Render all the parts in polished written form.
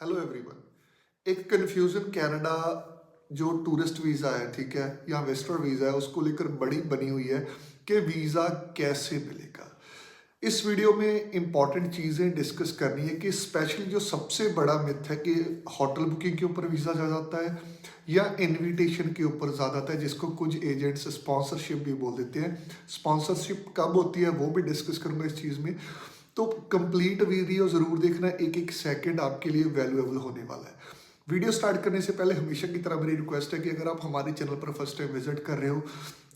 Hello everyone. एक confusion Canada जो tourist visa है, ठीक है, या विजिटर वीज़ा है, उसको लेकर बड़ी बनी हुई है कि वीज़ा कैसे मिलेगा। इस वीडियो में इंपॉर्टेंट चीज़ें डिस्कस करनी है कि स्पेशली जो सबसे बड़ा मिथ है कि होटल बुकिंग के ऊपर वीज़ा ज़्यादा आता है या इनविटेशन के ऊपर ज़्यादा आता है, जिसको कुछ एजेंट्स स्पॉन्सरशिप भी बोल देते हैं। स्पॉन्सरशिप कब होती है वो भी डिस्कस करूँगा इस चीज़ में। तो कंप्लीट वीडियो ज़रूर देखना, एक एक सेकंड आपके लिए वैल्यूएबल होने वाला है। वीडियो स्टार्ट करने से पहले हमेशा की तरह मेरी रिक्वेस्ट है कि अगर आप हमारे चैनल पर फर्स्ट टाइम विजिट कर रहे हो,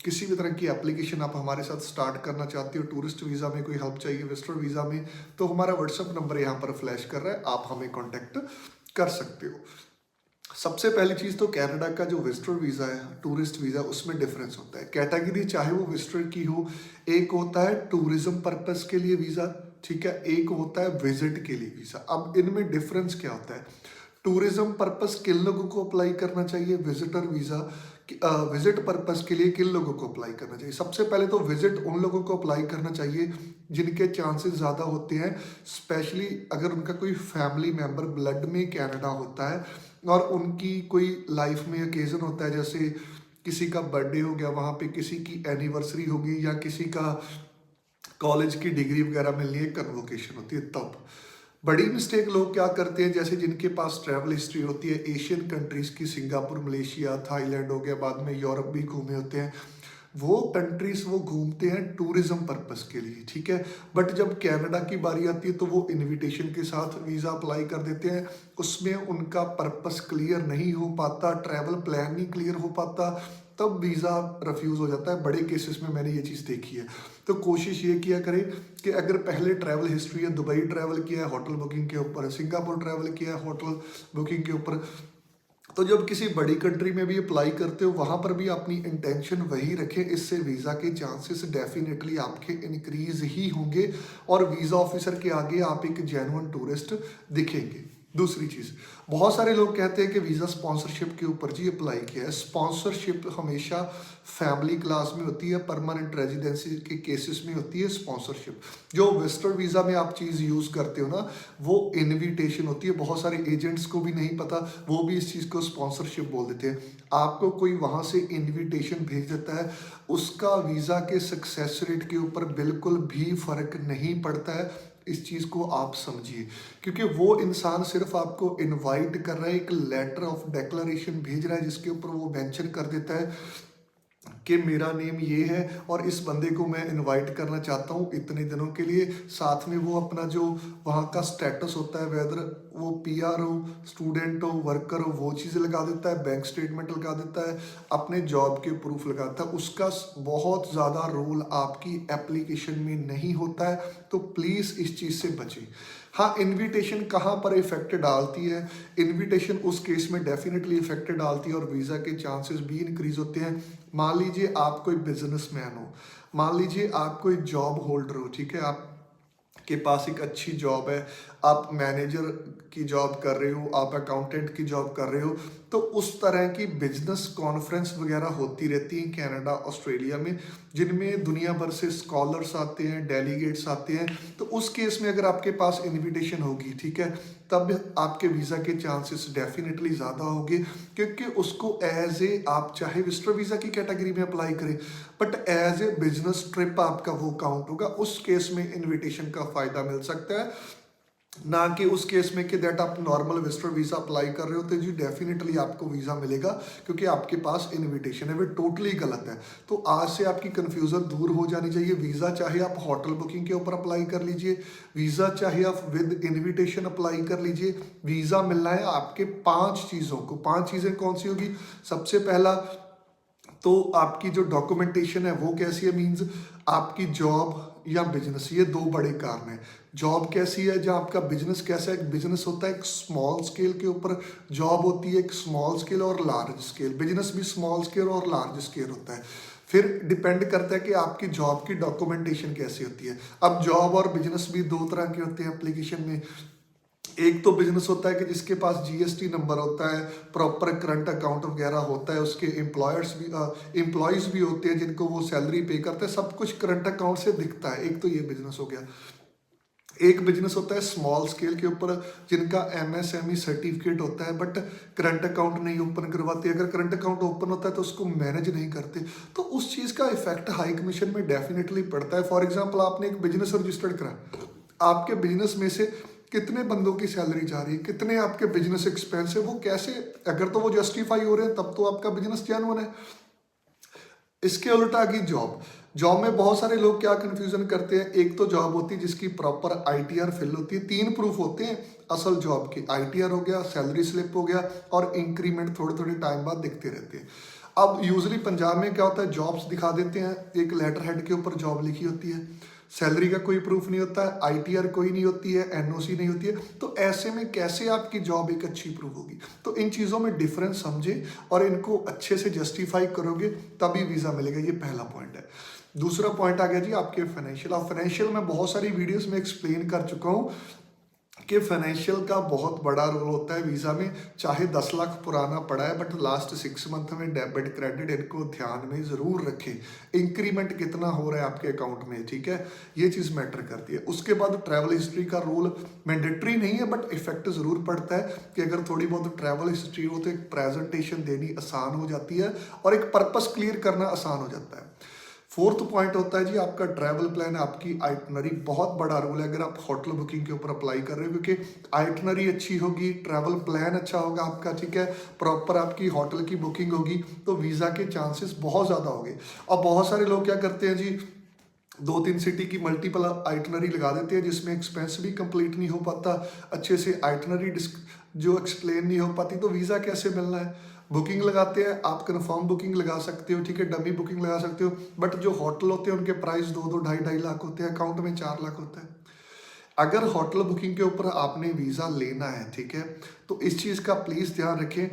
किसी भी तरह की एप्लीकेशन आप हमारे साथ स्टार्ट करना चाहते हो, टूरिस्ट वीज़ा में कोई हेल्प चाहिए, विजिटर वीज़ा में, तो हमारा व्हाट्सअप नंबर यहाँ पर फ्लैश कर रहा है, आप हमें कॉन्टेक्ट कर सकते हो। सबसे पहली चीज़ तो कनाडा का जो विजिटर वीज़ा है, टूरिस्ट वीज़ा, उसमें डिफरेंस होता है। कैटेगरी चाहे वो विजिटर की हो, एक होता है टूरिज्म पर्पस के लिए वीज़ा, ठीक है, एक होता है विजिट के लिए वीज़ा। अब इनमें डिफरेंस क्या होता है? टूरिज्म पर्पस किन लोगों को अप्लाई करना चाहिए, विजिटर वीज़ा विजिट पर्पस के लिए किन लोगों को अप्लाई करना चाहिए? सबसे पहले तो विजिट उन लोगों को अप्लाई करना चाहिए जिनके चांसेस ज़्यादा होते हैं, स्पेशली अगर उनका कोई फैमिली मेम्बर ब्लड में कनाडा होता है और उनकी कोई लाइफ में ओकेजन होता है, जैसे किसी का बर्थडे हो गया, वहाँ पे किसी की एनिवर्सरी होगी, या किसी का कॉलेज की डिग्री वगैरह मिलनी है, कन्वोकेशन होती है तब। बड़ी मिस्टेक लोग क्या करते हैं, जैसे जिनके पास ट्रैवल हिस्ट्री होती है एशियन कंट्रीज़ की, सिंगापुर, मलेशिया, थाईलैंड हो गया, बाद में यूरोप भी घूमे होते हैं, वो कंट्रीज वो घूमते हैं टूरिज्म पर्पस के लिए, ठीक है। बट जब कनाडा की बारी आती है तो वो इनविटेशन के साथ वीज़ा अप्लाई कर देते हैं, उसमें उनका पर्पस क्लियर नहीं हो पाता, ट्रैवल प्लान नहीं क्लियर हो पाता, तब वीज़ा रिफ्यूज़ हो जाता है। बड़े केसेस में मैंने ये चीज़ देखी है। तो कोशिश ये किया करें कि अगर पहले ट्रैवल हिस्ट्री है, दुबई ट्रैवल किया है होटल बुकिंग के ऊपर, सिंगापुर ट्रैवल किया है होटल बुकिंग के ऊपर, तो जब किसी बड़ी कंट्री में भी अप्लाई करते हो वहाँ पर भी अपनी इंटेंशन वही रखें। इससे वीज़ा के चांसेस डेफिनेटली आपके इंक्रीज ही होंगे और वीज़ा ऑफिसर के आगे आप एक जेन्युइन टूरिस्ट दिखेंगे। दूसरी चीज़, बहुत सारे लोग कहते हैं कि वीज़ा स्पॉन्सरशिप के ऊपर जी अप्लाई किया है। स्पॉन्सरशिप हमेशा फैमिली क्लास में होती है, परमानेंट रेजिडेंसी के केसेस में होती है स्पॉन्सरशिप। जो विजिटर वीज़ा में आप चीज़ यूज़ करते हो ना, वो इनविटेशन होती है। बहुत सारे एजेंट्स को भी नहीं पता, वो भी इस चीज़ को स्पॉन्सरशिप बोल देते हैं। आपको कोई वहाँ से इनविटेशन भेज देता है, उसका वीज़ा के सक्सेस रेट के ऊपर बिल्कुल भी फ़र्क नहीं पड़ता है। इस चीज़ को आप समझिए, क्योंकि वो इंसान सिर्फ आपको इनवाइट कर रहा है, एक लेटर ऑफ डिक्लेरेशन भेज रहा है जिसके ऊपर वो मेंशन कर देता है कि मेरा नेम ये है और इस बंदे को मैं इनवाइट करना चाहता हूँ इतने दिनों के लिए। साथ में वो अपना जो वहाँ का स्टेटस होता है, वेदर वो पीआर हो, स्टूडेंट हो, वर्कर हो, वो चीज़ें लगा देता है, बैंक स्टेटमेंट लगा देता है, अपने जॉब के प्रूफ लगाता है। उसका बहुत ज़्यादा रोल आपकी एप्लीकेशन में नहीं होता है, तो प्लीज़ इस चीज़ से बचें। हाँ, इनविटेशन कहाँ पर इफेक्ट डालती है? इनविटेशन उस केस में डेफिनेटली इफेक्ट डालती है और वीज़ा के चांसेस भी इंक्रीज होते हैं। मान लीजिए आप कोई बिजनेसमैन हो, मान लीजिए आप कोई जॉब होल्डर हो, ठीक है, आप के पास एक अच्छी जॉब है, आप मैनेजर की जॉब कर रहे हो, आप अकाउंटेंट की जॉब कर रहे हो, तो उस तरह की बिजनेस कॉन्फ्रेंस वगैरह होती रहती हैं कनाडा, ऑस्ट्रेलिया में, जिनमें दुनिया भर से स्कॉलर्स आते हैं, डेलीगेट्स आते हैं। तो उस केस में अगर आपके पास इनविटेशन होगी, ठीक है, तब आपके वीज़ा के चांसेस डेफिनेटली ज़्यादा होंगे, क्योंकि उसको एज ए, आप चाहे विजिटर वीज़ा की कैटेगरी में अप्लाई करें, but as a business trip आपका वो काउंट होगा। उस केस में इनविटेशन का फ़ायदा मिल सकता है, ना कि उस केस में कि दैट आप नॉर्मल विजिटर वीज़ा अप्लाई कर रहे हो तो जी डेफिनेटली आपको वीज़ा मिलेगा क्योंकि आपके पास इनविटेशन है। वो टोटली गलत है। तो आज से आपकी कन्फ्यूज़न दूर हो जानी चाहिए। वीज़ा चाहे आप होटल बुकिंग के ऊपर अप्लाई कर लीजिए, वीज़ा चाहे आप विद इनविटेशन अप्लाई कर लीजिए, वीज़ा मिलना है आपके 5 चीज़ों को। 5 चीज़ें कौन सी होगी? सबसे पहला तो आपकी जो डॉक्यूमेंटेशन है वो कैसी है, मीन्स आपकी जॉब या बिजनेस, ये दो बड़े कारण हैं। जॉब कैसी है, जहाँ आपका बिजनेस कैसा है। एक बिजनेस होता है एक स्मॉल स्केल के ऊपर, जॉब होती है एक स्मॉल स्केल और लार्ज स्केल। बिजनेस भी स्मॉल स्केल और लार्ज स्केल होता है। फिर डिपेंड करता है कि आपकी जॉब की डॉक्यूमेंटेशन कैसी होती है। अब जॉब और बिजनेस भी दो तरह के होते हैं एप्लीकेशन में। एक तो बिजनेस होता है कि जिसके पास जीएसटी नंबर होता है, प्रॉपर करंट अकाउंट वगैरह होता है, उसके एम्प्लॉयज़ भी होते हैं जिनको वो सैलरी पे करते हैं, सब कुछ करंट अकाउंट से दिखता है। एक तो ये बिजनेस हो गया। एक बिजनेस होता है स्मॉल स्केल के ऊपर जिनका एमएसएमई सर्टिफिकेट होता है बट करंट अकाउंट नहीं ओपन करवाते। अगर करंट अकाउंट ओपन होता है तो उसको मैनेज नहीं करते, तो उस चीज़ का इफेक्ट हाई कमीशन में डेफिनेटली पड़ता है। फॉर एग्जांपल आपने एक बिजनेस रजिस्टर्ड करा, आपके बिजनेस में से कितने बंदों की सैलरी जा रही है, कितने आपके बिजनेस एक्सपेंस है, वो कैसे, अगर तो वो जस्टिफाई हो रहे हैं तब तो आपका बिजनेस जेन्युइन है। इसके उल्टा आ गई जॉब। जॉब में बहुत सारे लोग क्या कंफ्यूजन करते हैं, एक तो जॉब होती है जिसकी प्रॉपर आईटीआर फिल होती है, 3 प्रूफ होते हैं असल जॉब के, आईटीआर हो गया, सैलरी स्लिप हो गया और इंक्रीमेंट थोड़े थोड़े टाइम बाद दिखते रहते हैं। अब यूजली पंजाब में क्या होता है, जॉब्स दिखा देते हैं, एक लेटर हेड के ऊपर जॉब लिखी होती है, सैलरी का कोई प्रूफ नहीं होता है, आईटीआर कोई नहीं होती है, एनओसी नहीं होती है, तो ऐसे में कैसे आपकी जॉब एक अच्छी प्रूफ होगी। तो इन चीज़ों में डिफरेंस समझे और इनको अच्छे से जस्टिफाई करोगे तभी वीज़ा मिलेगा। ये पहला पॉइंट है। दूसरा पॉइंट आ गया जी आपके फाइनेंशियल। अब फाइनेंशियल में बहुत सारी वीडियोस में एक्सप्लेन कर चुका हूँ कि फाइनेंशियल का बहुत बड़ा रोल होता है वीज़ा में। चाहे 10 लाख पुराना पड़ा है बट लास्ट 6 मंथ में डेबिट क्रेडिट इनको ध्यान में ज़रूर रखें। इंक्रीमेंट कितना हो रहा है आपके अकाउंट में, ठीक है, ये चीज़ मैटर करती है। उसके बाद ट्रैवल हिस्ट्री का रोल मैंडेटरी नहीं है बट इफेक्ट ज़रूर पड़ता है कि अगर थोड़ी बहुत ट्रैवल हिस्ट्री हो तो एक प्रेजेंटेशन देनी आसान हो जाती है और एक पर्पस क्लियर करना आसान हो जाता है। फोर्थ पॉइंट होता है जी आपका ट्रैवल प्लान, आपकी आइटनरी। बहुत बड़ा रोल है अगर आप होटल बुकिंग के ऊपर अप्लाई कर रहे हो, क्योंकि आइटनरी अच्छी होगी, ट्रैवल प्लान अच्छा होगा आपका, ठीक है, प्रॉपर आपकी होटल की बुकिंग होगी तो वीज़ा के चांसेस बहुत ज़्यादा होंगे। और बहुत सारे लोग क्या करते हैं जी, 2-3 सिटी की मल्टीपल आइटनरी लगा देते हैं जिसमें एक्सपेंस भी कंप्लीट नहीं हो पाता, अच्छे से आइटनरी जो एक्सप्लेन नहीं हो पाती, तो वीज़ा कैसे मिलना है। बुकिंग लगाते हैं आप, कंफर्म बुकिंग लगा सकते हो, ठीक है, डमी बुकिंग लगा सकते हो, बट जो होटल होते हैं उनके प्राइस 2-2, ढाई लाख होते हैं, अकाउंट में 4 लाख होता है। अगर होटल बुकिंग के ऊपर आपने वीज़ा लेना है, ठीक है, तो इस चीज़ का प्लीज़ ध्यान रखें।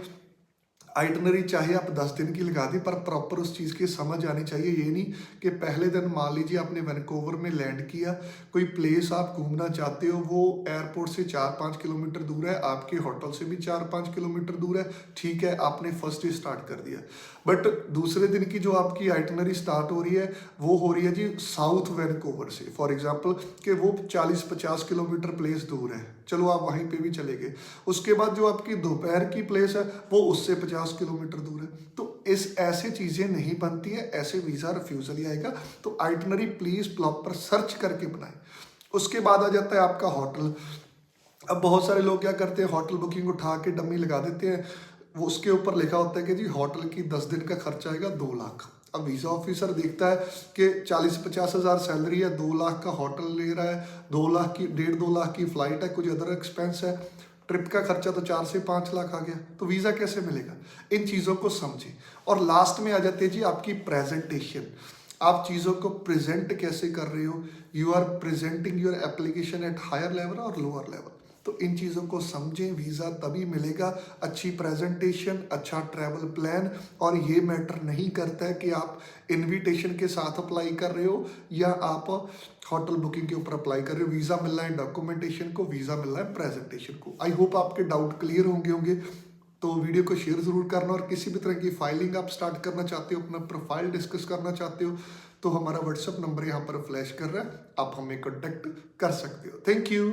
आइटनरी चाहे आप 10 दिन की लगा दी पर प्रॉपर उस चीज़ की समझ आनी चाहिए। ये नहीं कि पहले दिन मान लीजिए आपने वैनकूवर में लैंड किया, कोई प्लेस आप घूमना चाहते हो, वो एयरपोर्ट से 4-5 किलोमीटर दूर है, आपके होटल से भी 4-5 किलोमीटर दूर है, ठीक है, आपने फर्स्ट डे स्टार्ट कर दिया, बट दूसरे दिन की जो आपकी आइटनरी स्टार्ट हो रही है वो हो रही है जी साउथ वैनकूवर से, फॉर एग्जाम्पल कि वो 40-50 किलोमीटर प्लेस दूर है, चलो आप वहीं पे भी चले गए। उसके बाद जो आपकी दोपहर की प्लेस है वो उससे 50 किलोमीटर दूर है। तो इस ऐसे चीज़ें नहीं बनती है, ऐसे वीज़ा रिफ्यूज़ल ही आएगा। तो आइटनरी प्लीज़ प्रॉपर सर्च करके बनाएं। उसके बाद आ जाता है आपका होटल। अब बहुत सारे लोग क्या करते हैं, होटल बुकिंग उठा के डमी लगा देते हैं, वो उसके ऊपर लिखा होता है कि जी होटल की 10 दिन का खर्चा आएगा 2 लाख। अब वीज़ा ऑफिसर देखता है कि 40-50 हज़ार सैलरी है, 2 लाख का होटल ले रहा है, 2 लाख की 1.5-2 लाख की फ़्लाइट है, कुछ अदर एक्सपेंस है, ट्रिप का खर्चा तो 4 से 5 लाख आ गया, तो वीज़ा कैसे मिलेगा। इन चीज़ों को समझें। और लास्ट में आ जाते हैं जी आपकी प्रेजेंटेशन। आप चीज़ों को प्रेजेंट कैसे कर रहे हो, you are presenting your application at higher level और लोअर लेवल। तो इन चीज़ों को समझें, वीज़ा तभी मिलेगा। अच्छी प्रेजेंटेशन, अच्छा ट्रैवल प्लान। और ये मैटर नहीं करता है कि आप इनविटेशन के साथ अप्लाई कर रहे हो या आप होटल बुकिंग के ऊपर अप्लाई कर रहे हो। वीज़ा मिलना है डॉक्यूमेंटेशन को, वीज़ा मिलना है प्रेजेंटेशन को। आई होप आपके डाउट क्लियर होंगे। तो वीडियो को शेयर ज़रूर करना, और किसी भी तरह की फाइलिंग आप स्टार्ट करना चाहते हो, अपना प्रोफाइल डिस्कस करना चाहते हो, तो हमारा व्हाट्सएप नंबर यहाँ पर फ्लैश कर रहा है, आप हमें कॉन्टेक्ट कर सकते हो। Thank you.